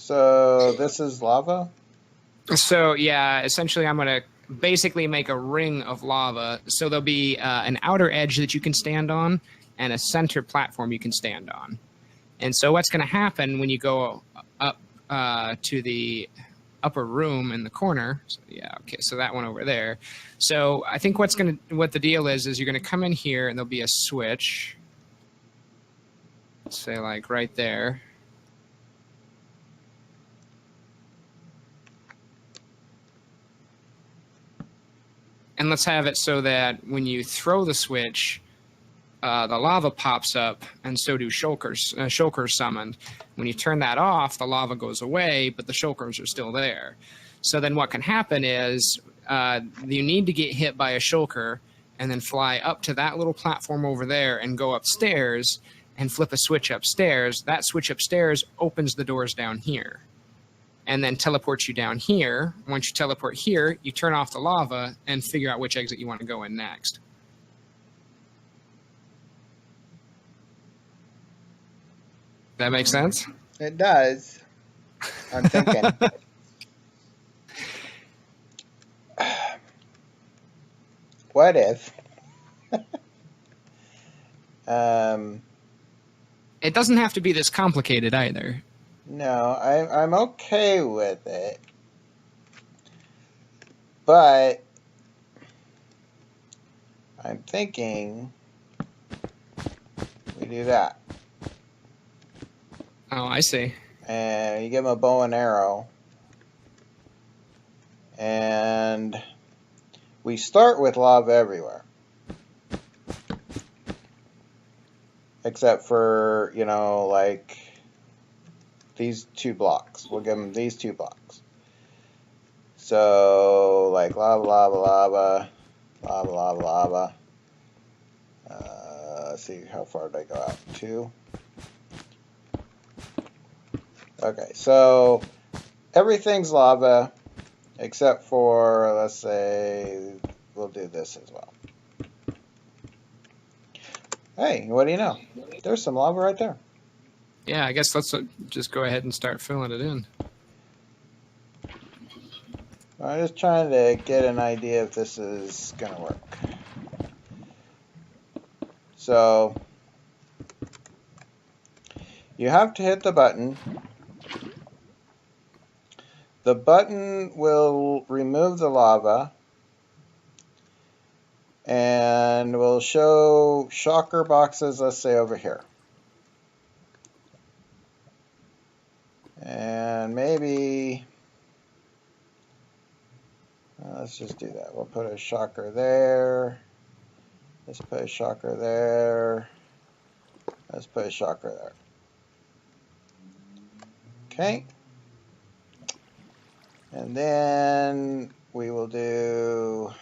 So this is lava? So yeah, essentially I'm going to basically make a ring of lava. So there'll be an outer edge that you can stand on and a center platform you can stand on. And so what's going to happen when you go up to the upper room in the corner? So, yeah, okay, so that one over there. So I think what the deal is you're going to come in here and there'll be a switch. Let's say like right there. And let's have it so that when you throw the switch, the lava pops up, and so do shulkers summoned. When you turn that off, the lava goes away, but the shulkers are still there. So then what can happen is you need to get hit by a shulker and then fly up to that little platform over there and go upstairs and flip a switch upstairs. That switch upstairs opens the doors down here and then teleports you down here. Once you teleport here, you turn off the lava and figure out which exit you want to go in next. That makes sense? It does. I'm thinking. What if? It doesn't have to be this complicated either. No, I'm okay with it. But I'm thinking we do that. Oh, I see. And you give him a bow and arrow. And we start with lava everywhere. Except for, you know, like these 2 blocks. We'll give them these 2 blocks. So, like lava, lava, lava, lava, lava, lava. Let's see, how far did I go out? 2. Okay, so everything's lava except for, let's say, we'll do this as well. Hey, what do you know? There's some lava right there. Yeah, I guess let's just go ahead and start filling it in. I'm just trying to get an idea if this is going to work. So, you have to hit the button. The button will remove the lava and will show shocker boxes, let's say over here. And maybe, let's just do that. We'll put a shocker there. Let's put a shocker there. Let's put a shocker there. Okay. And then we will do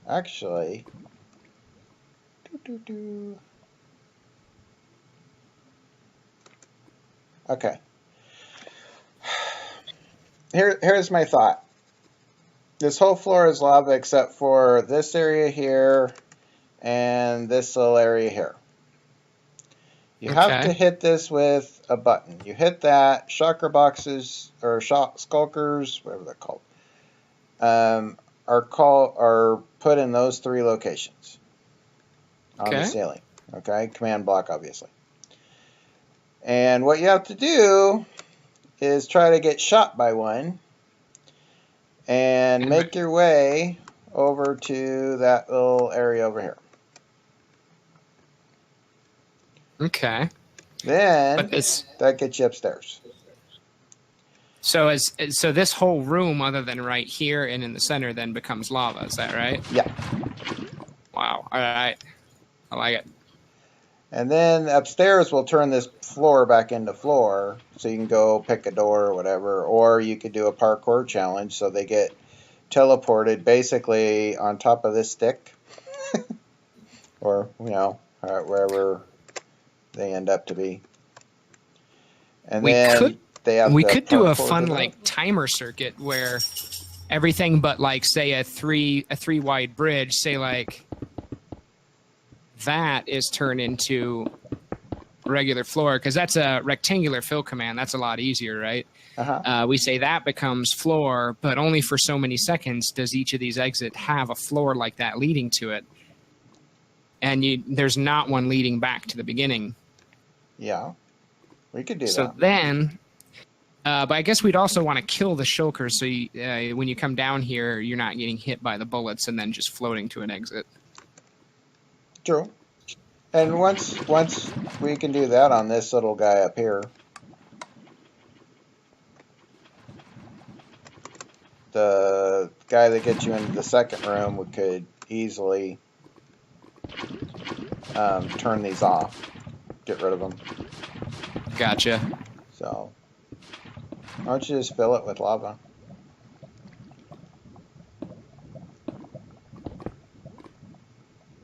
actually okay. Here's my thought. This whole floor is lava except for this area here and this little area here. You have to hit this with a button. You hit that, shocker boxes or skulkers, whatever they're called, are put in those 3 locations on the ceiling. Okay, command block, obviously. And what you have to do is try to get shot by one and make your way over to that little area over here. Okay. Then that gets you upstairs. So so this whole room, other than right here and in the center, then becomes lava. Is that right? Yeah. Wow. All right. I like it. And then upstairs we'll turn this floor back into floor, so you can go pick a door or whatever, or you could do a parkour challenge so they get teleported basically on top of this stick, or you know, wherever they end up to be. And we could do a fun like timer circuit where everything but like say a three wide bridge, say like that is turned into regular floor, because that's a rectangular fill command. That's a lot easier, right? We say that becomes floor, but only for so many seconds does each of these exit have a floor like that leading to it. And there's not one leading back to the beginning. Yeah, we could do that. So then, but I guess we'd also want to kill the shulkers, so when you come down here, you're not getting hit by the bullets and then just floating to an exit. True. And once we can do that on this little guy up here, the guy that gets you into the second room, we could easily turn these off, get rid of them. Gotcha. So, why don't you just fill it with lava?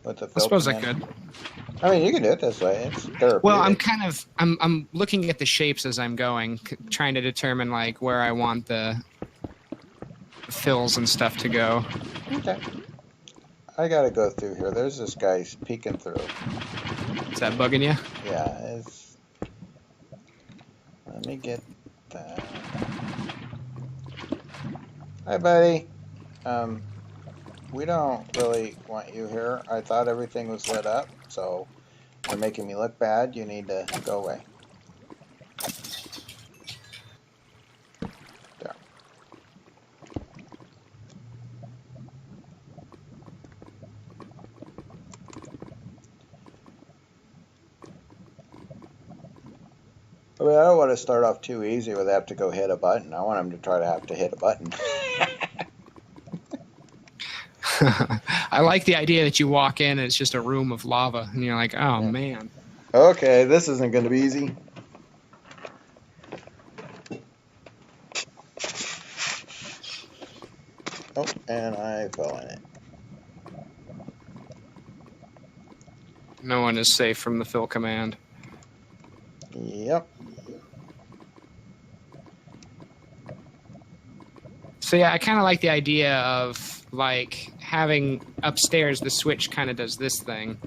With the I suppose I could. I mean, you can do it this way. It's therapeutic. Well, I'm looking at the shapes as I'm going, trying to determine like where I want the fills and stuff to go. Okay. I gotta go through here. There's this guy peeking through. Is that bugging you? Yeah, it's... Let me get that. Hi, buddy. We don't really want you here. I thought everything was lit up, so you're making me look bad. You need to go away. There. I mean, I don't want to start off too easy where they have to go hit a button. I want them to try to have to hit a button. I like the idea that you walk in and it's just a room of lava, and you're like, oh, yeah. man. Okay, this isn't going to be easy. Oh, and I fell in it. No one is safe from the fill command. Yep. So yeah, I kind of like the idea of like having upstairs the switch kind of does this thing,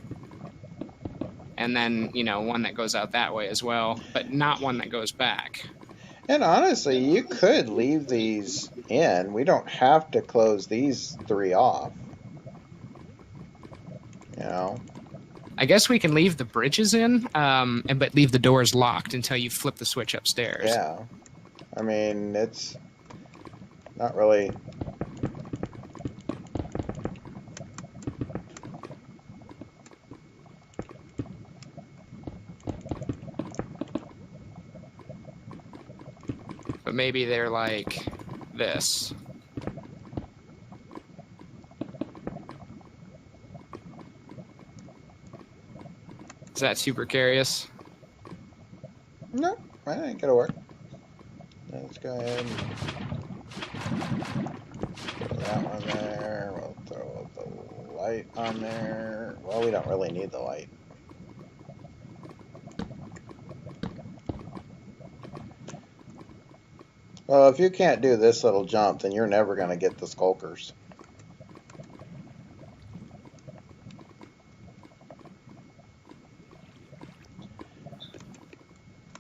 and then one that goes out that way as well, but not one that goes back. And honestly, you could leave these in. We don't have to close these three off. I guess we can leave the bridges in, but leave the doors locked until you flip the switch upstairs. Yeah. I mean, it's not really... But maybe they're like this. Is that super curious? No, I think it'll work. Let's go ahead and throw that one there. We'll throw the light on there. Well, we don't really need the light. Well, if you can't do this little jump, then you're never going to get the skulkers.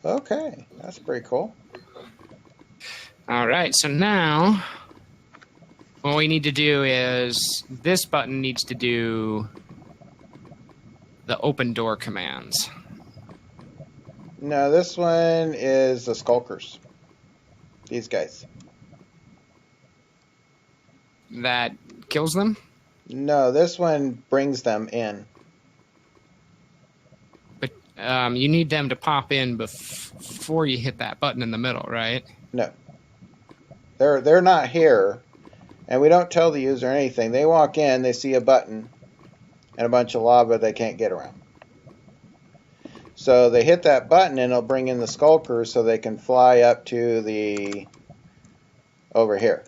Okay, that's pretty cool. All right, so now what we need to do is this button needs to do the open door commands. No, this one is the skulkers. These guys. That kills them? No, this one brings them in. But you need them to pop in before you hit that button in the middle, right? No. They're not here, and we don't tell the user anything. They walk in, they see a button and a bunch of lava they can't get around. So they hit that button and it'll bring in the skulkers so they can fly up to the over here.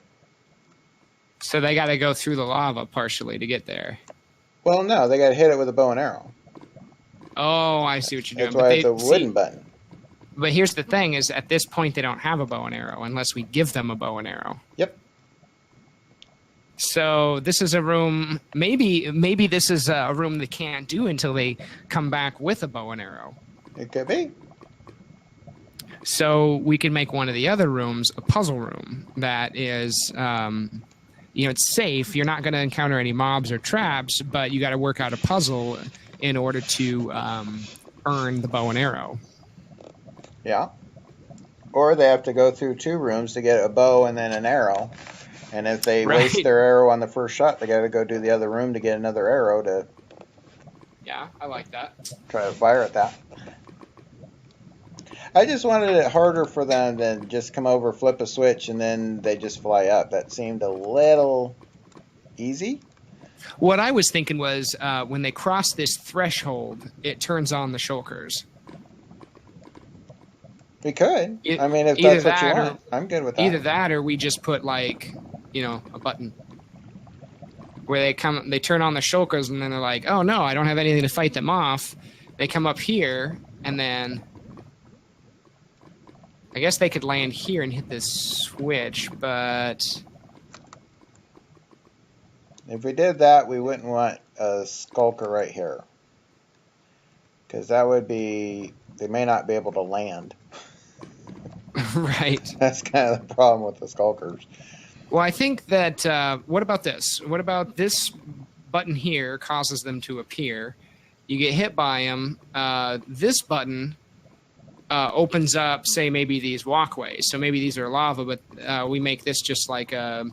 So they got to go through the lava partially to get there. Well, no, they got to hit it with a bow and arrow. Oh, I see what you're doing. That's why it's a wooden button. But here's the thing: is at this point they don't have a bow and arrow unless we give them a bow and arrow. Yep. So this is a room. Maybe this is a room they can't do until they come back with a bow and arrow. It could be. So we can make one of the other rooms a puzzle room that is, it's safe. You're not going to encounter any mobs or traps, but you got to work out a puzzle in order to earn the bow and arrow. Yeah. Or they have to go through 2 rooms to get a bow and then an arrow. And if they waste their arrow on the first shot, they got to go do the other room to get another arrow to... Yeah, I like that. Try to fire at that. I just wanted it harder for them than just come over, flip a switch, and then they just fly up. That seemed a little easy. What I was thinking was when they cross this threshold, it turns on the shulkers. We could. I mean, if that's what you want, I'm good with that. Either that or we just put, like, a button where they turn on the shulkers, and then they're like, oh, no, I don't have anything to fight them off. They come up here, and then I guess they could land here and hit this switch, but... If we did that, we wouldn't want a skulker right here. Because that would be... They may not be able to land. Right. That's kind of the problem with the skulkers. Well, I think that... what about this? What about this button here causes them to appear? You get hit by them. This button... opens up, say, maybe these walkways. So maybe these are lava, but we make this just like a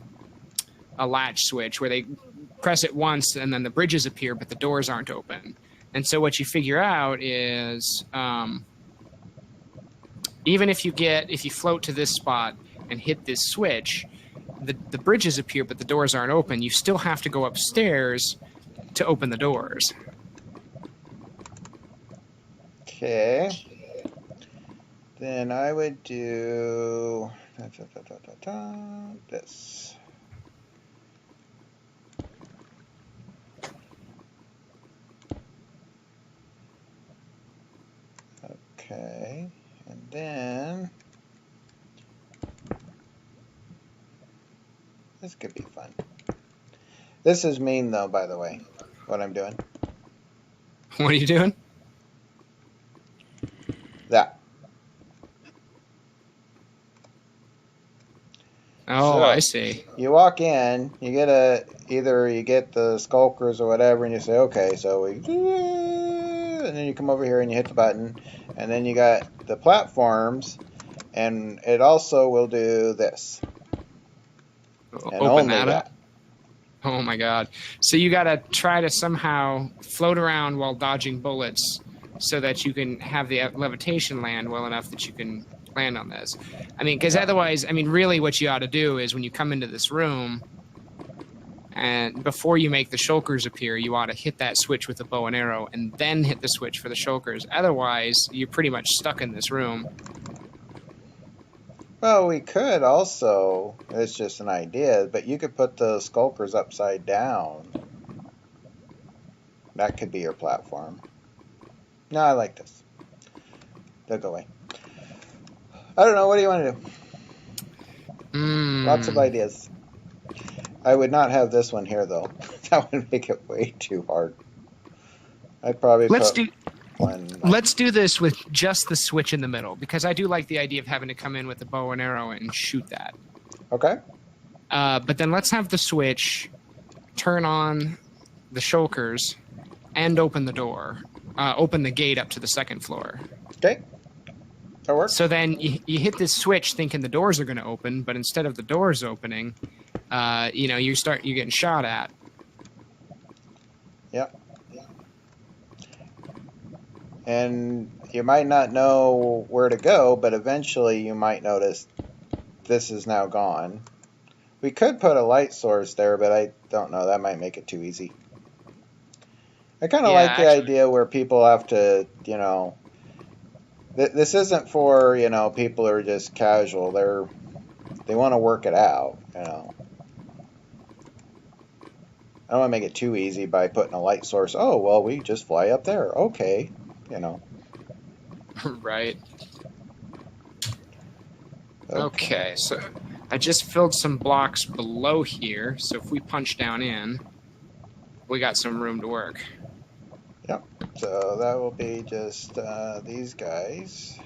latch switch where they press it once and then the bridges appear, but the doors aren't open. And so what you figure out is even if you float to this spot and hit this switch, the bridges appear, but the doors aren't open. You still have to go upstairs to open the doors. Okay. Then I would do this. Okay, and then this could be fun. This is mean though, by the way, what I'm doing. What are you doing? That. Oh, so I see. You walk in, you get either you get the skulkers or whatever, and you say, okay, so we, and then you come over here and you hit the button, and then you got the platforms, and it also will do this. And open that up. Oh my God. So you got to try to somehow float around while dodging bullets so that you can have the levitation land well enough that you can land on this. I mean, because otherwise, I mean, really what you ought to do is when you come into this room and before you make the shulkers appear, you ought to hit that switch with the bow and arrow and then hit the switch for the shulkers. Otherwise, you're pretty much stuck in this room. Well, we could also, it's just an idea, but you could put the skulkers upside down. That could be your platform. No, I like this. They'll go away. I don't know. What do you want to do? Lots of ideas. I would not have this one here, though. That would make it way too hard. I'd probably Let's do this with just the switch in the middle, because I do like the idea of having to come in with the bow and arrow and shoot that. Okay. But then let's have the switch turn on the shulkers and open the door. Open the gate up to the second floor. Okay. That works. So then you hit this switch thinking the doors are going to open, but instead of the doors opening, you're getting shot at. Yep. And you might not know where to go, but eventually you might notice this is now gone. We could put a light source there, but I don't know. That might make it too easy. I kind of like the idea where people have to, this isn't for, people who are just casual. They want to work it out, I don't want to make it too easy by putting a light source. Oh, well, we just fly up there. Okay, Right. Okay, so I just filled some blocks below here, so if we punch down in, we got some room to work. Yep. So that will be just these guys.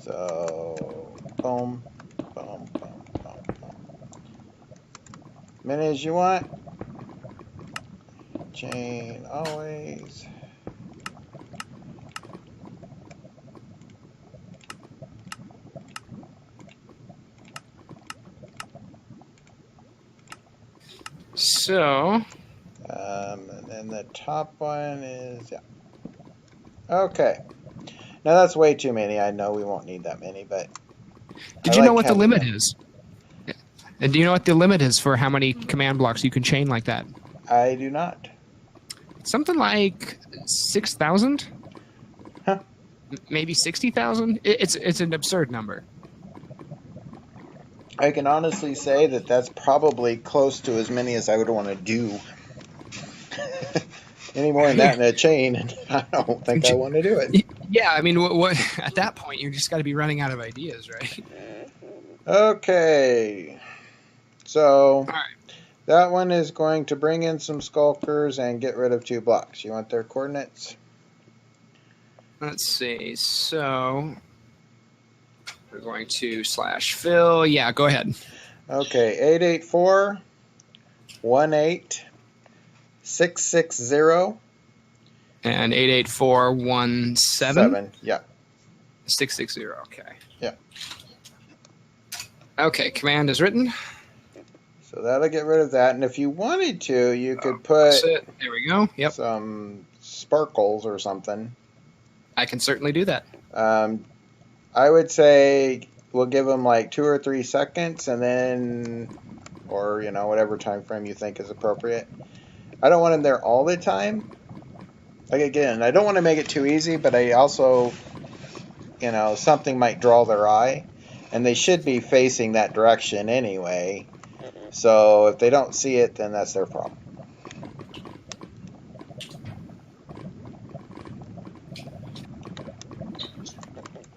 So boom, boom, boom, boom, boom. Many as you want. Chain always. So, And then the top one is, yeah. Okay. Now that's way too many. I know we won't need that many, but did you know what the limit is? And do you know what the limit is for how many command blocks you can chain like that? I do not. Something like 6,000? Huh. Maybe 60,000? It's an absurd number. I can honestly say that that's probably close to as many as I would want to do. Any more than that in a chain, and I don't think I want to do it. Yeah, I mean, what at that point, you just got to be running out of ideas, right? Okay. So, All right. that one is going to bring in some skulkers and get rid of 2 blocks. You want their coordinates? Let's see. So, we're going to /fill. Yeah, go ahead. Okay, 884 18 660 And 88417 7. Yeah. 660. Okay. Yeah. Okay, command is written. So that'll get rid of that. And if you wanted to, you could put That's it. There we go. Yep. some sparkles or something. I can certainly do that. I would say we'll give them like 2 or 3 seconds, and then, or whatever time frame you think is appropriate. I don't want them there all the time. Like, again, I don't want to make it too easy, but I also, something might draw their eye, and they should be facing that direction anyway. So if they don't see it, then that's their problem.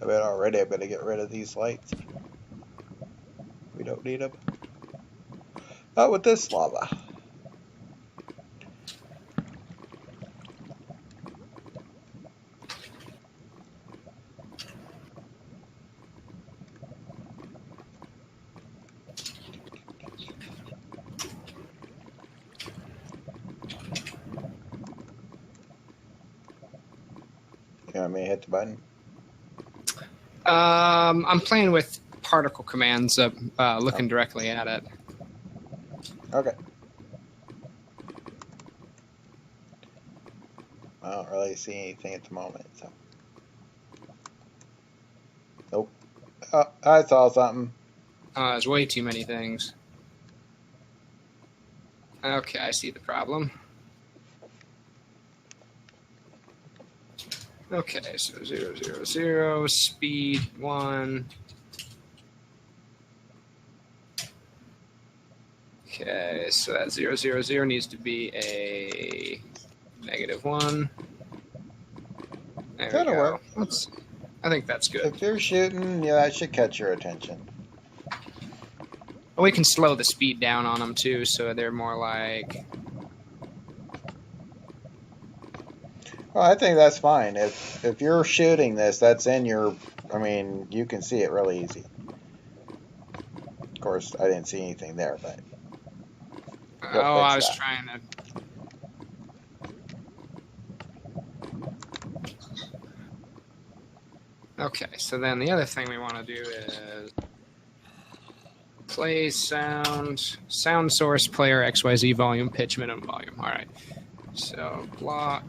I bet already I better get rid of these lights. We don't need them. Not with this lava. You want me to hit the button? I'm playing with particle commands, looking directly at it. Okay. I don't really see anything at the moment, so. Nope. Oh, I saw something. There's way too many things. Okay, I see the problem. Okay, so 0, 0, 0, speed 1. Okay, so that 0, 0, 0 needs to be a -1. There That'll we go. work. I think that's good. If you're shooting, yeah, that should catch your attention. We can slow the speed down on them too, so they're more like. Well, I think that's fine. If you're shooting this, that's in your. I mean, you can see it really easy. Of course, I didn't see anything there, but. Oh, I was trying to. Okay, so then the other thing we want to do is play sound source player XYZ volume pitch minimum volume. All right, so block.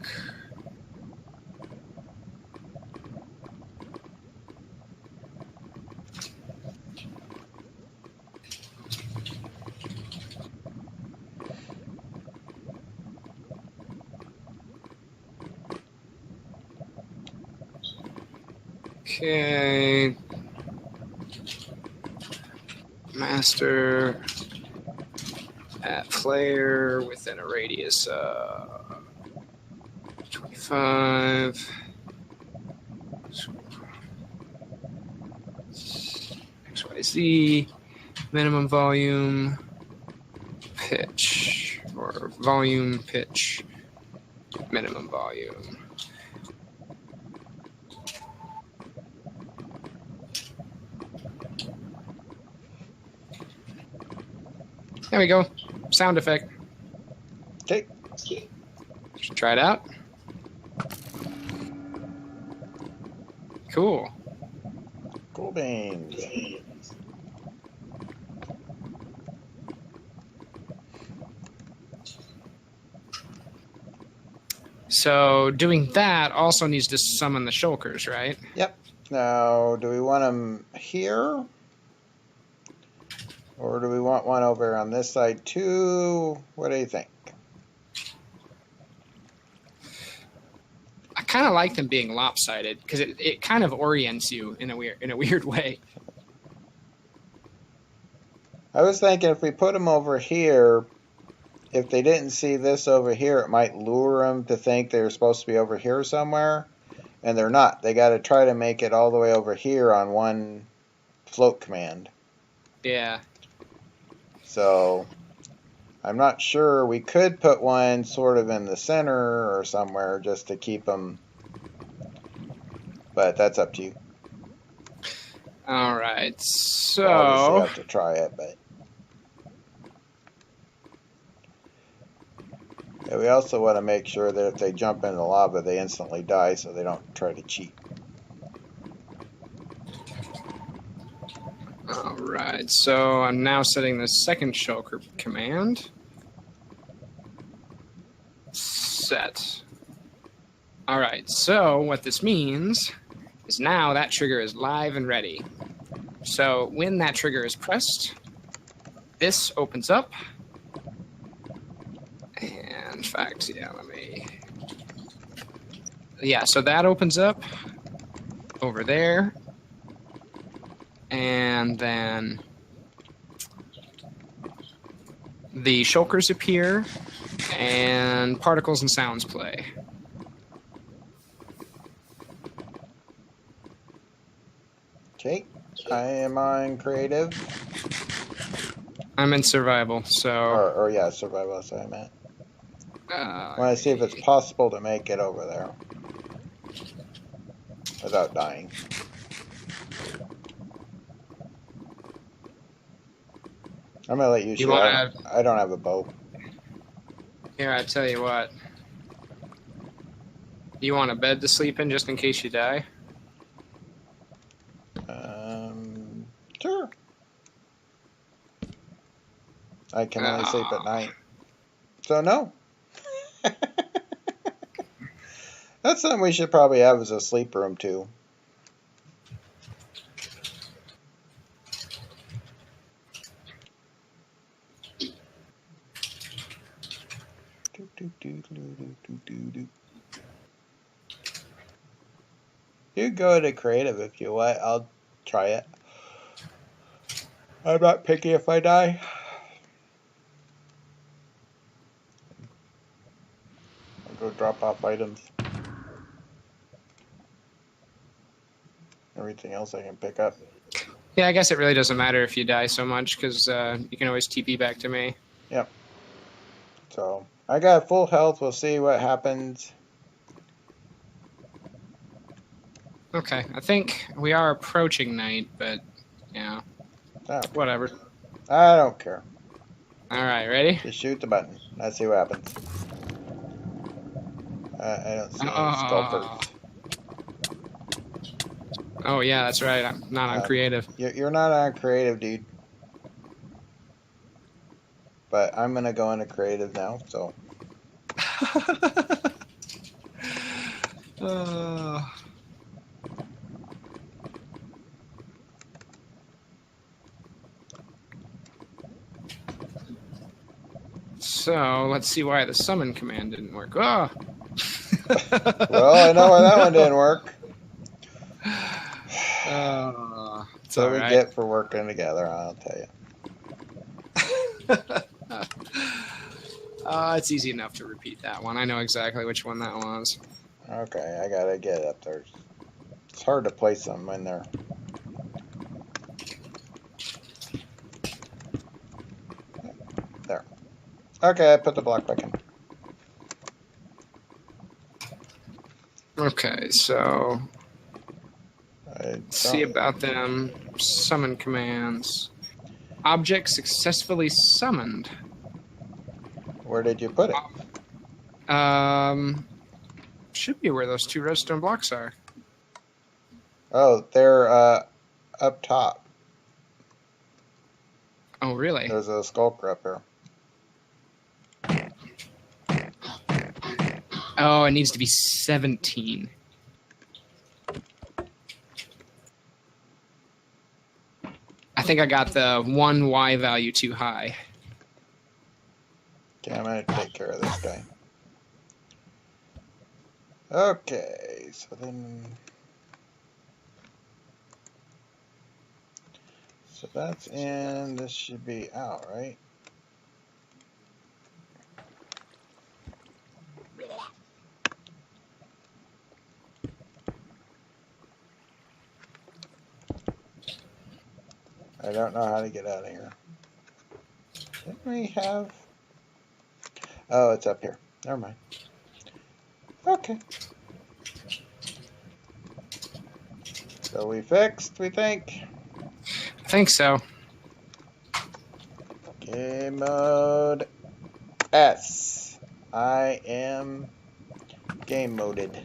Okay. Master at player within a radius of 25. XYZ minimum volume pitch or volume pitch minimum volume. There we go. Sound effect. Okay. Should try it out. Cool. Cool beans. So doing that also needs to summon the shulkers, right? Yep. Now, do we want them here? Or do we want one over on this side too? What do you think? I kind of like them being lopsided because it kind of orients you in a weird way. I was thinking if we put them over here, if they didn't see this over here, it might lure them to think they're supposed to be over here somewhere. And they're not. They got to try to make it all the way over here on one float command. Yeah. So I'm not sure. We could put one sort of in the center or somewhere just to keep them. But that's up to you. All right. So Obviously, have to try it, but. Yeah, we also want to make sure that if they jump into the lava, they instantly die so they don't try to cheat. all right. So I'm now setting the second shulker command. Set. All right. So what this means is now that trigger is live and ready. So when that trigger is pressed, this opens up. And in fact, yeah, so that opens up over there. And then the shulkers appear and particles and sounds play. Okay, I am on creative. I'm in survival, so. Or yeah, survival, that's what I meant. I want to see if it's possible to make it over there without dying. I'm going to let you shoot. I don't have a bow. Here, I tell you what. You want a bed to sleep in just in case you die? Sure. I can only sleep at night. So no. That's something we should probably have as a sleep room too. You go to creative if you want. I'll try it. I'm not picky if I die. I'll go drop off items. Everything else I can pick up. Yeah, I guess it really doesn't matter if you die so much because you can always TP back to me. Yep. So I got full health. We'll see what happens. Okay, I think we are approaching night, but yeah, whatever. I don't care. All right, ready? Just shoot the button. Let's see what happens. I don't see any sculptors. Oh yeah, that's right. I'm not on creative. You're not on creative, dude. But I'm gonna go into creative now. So. So let's see why the summon command didn't work. Oh. Well, I know why that one didn't work. So we get for working together, I'll tell you. It's easy enough to repeat that one. I know exactly which one that was. Okay, I gotta get up there. It's hard to place them in there. There. Okay, I put the block back in. Okay, so let's see about them. Summon commands. Object successfully summoned. Where did you put it? Should be where those 2 redstone blocks are. Oh, they're up top. Oh, really? There's a skulker up here. Oh, it needs to be 17. I think I got the 1 Y value too high. Okay, I'm going to take care of this guy. Okay, so then... So that's in, this should be out, right? I don't know how to get out of here. Didn't we have... Oh, it's up here. Never mind. Okay. So we fixed, we think. I think so. Game mode S. I am game moded.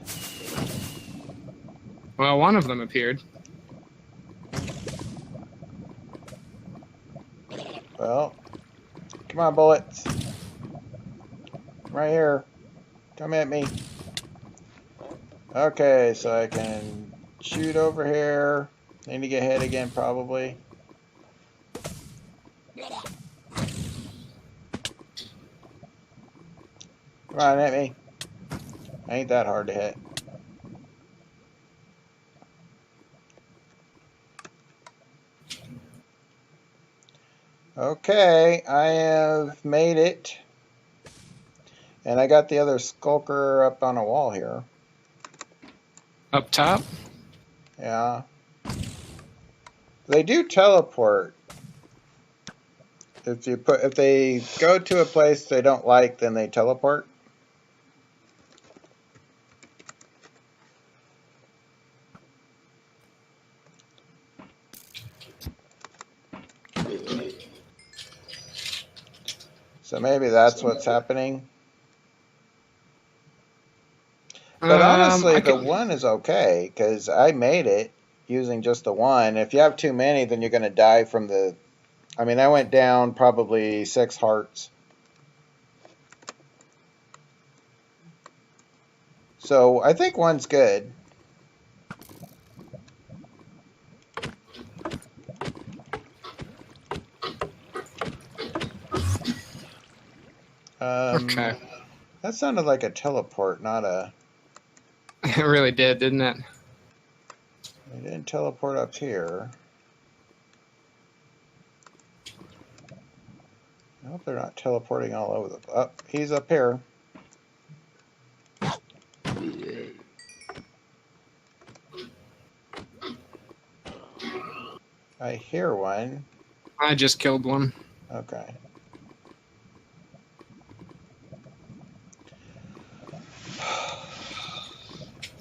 Well, one of them appeared. Well, come on, bullets. Right here. Come at me. Okay, so I can shoot over here. Need to get hit again, probably. Come on, hit me. Ain't that hard to hit. Okay, I have made it. And I got the other skulker up on a wall here. Up top? Yeah. They do teleport. If they go to a place they don't like, then they teleport. So maybe that's what's happening. But honestly, the 1 is okay, because I made it using just the 1. If you have too many, then you're going to die from the... I mean, I went down probably 6 hearts. So I think 1's good. Okay. That sounded like a teleport, not a... It really did, didn't it? It didn't teleport up here. I hope they're not teleporting all over the... Oh, he's up here. I hear one. I just killed one. Okay.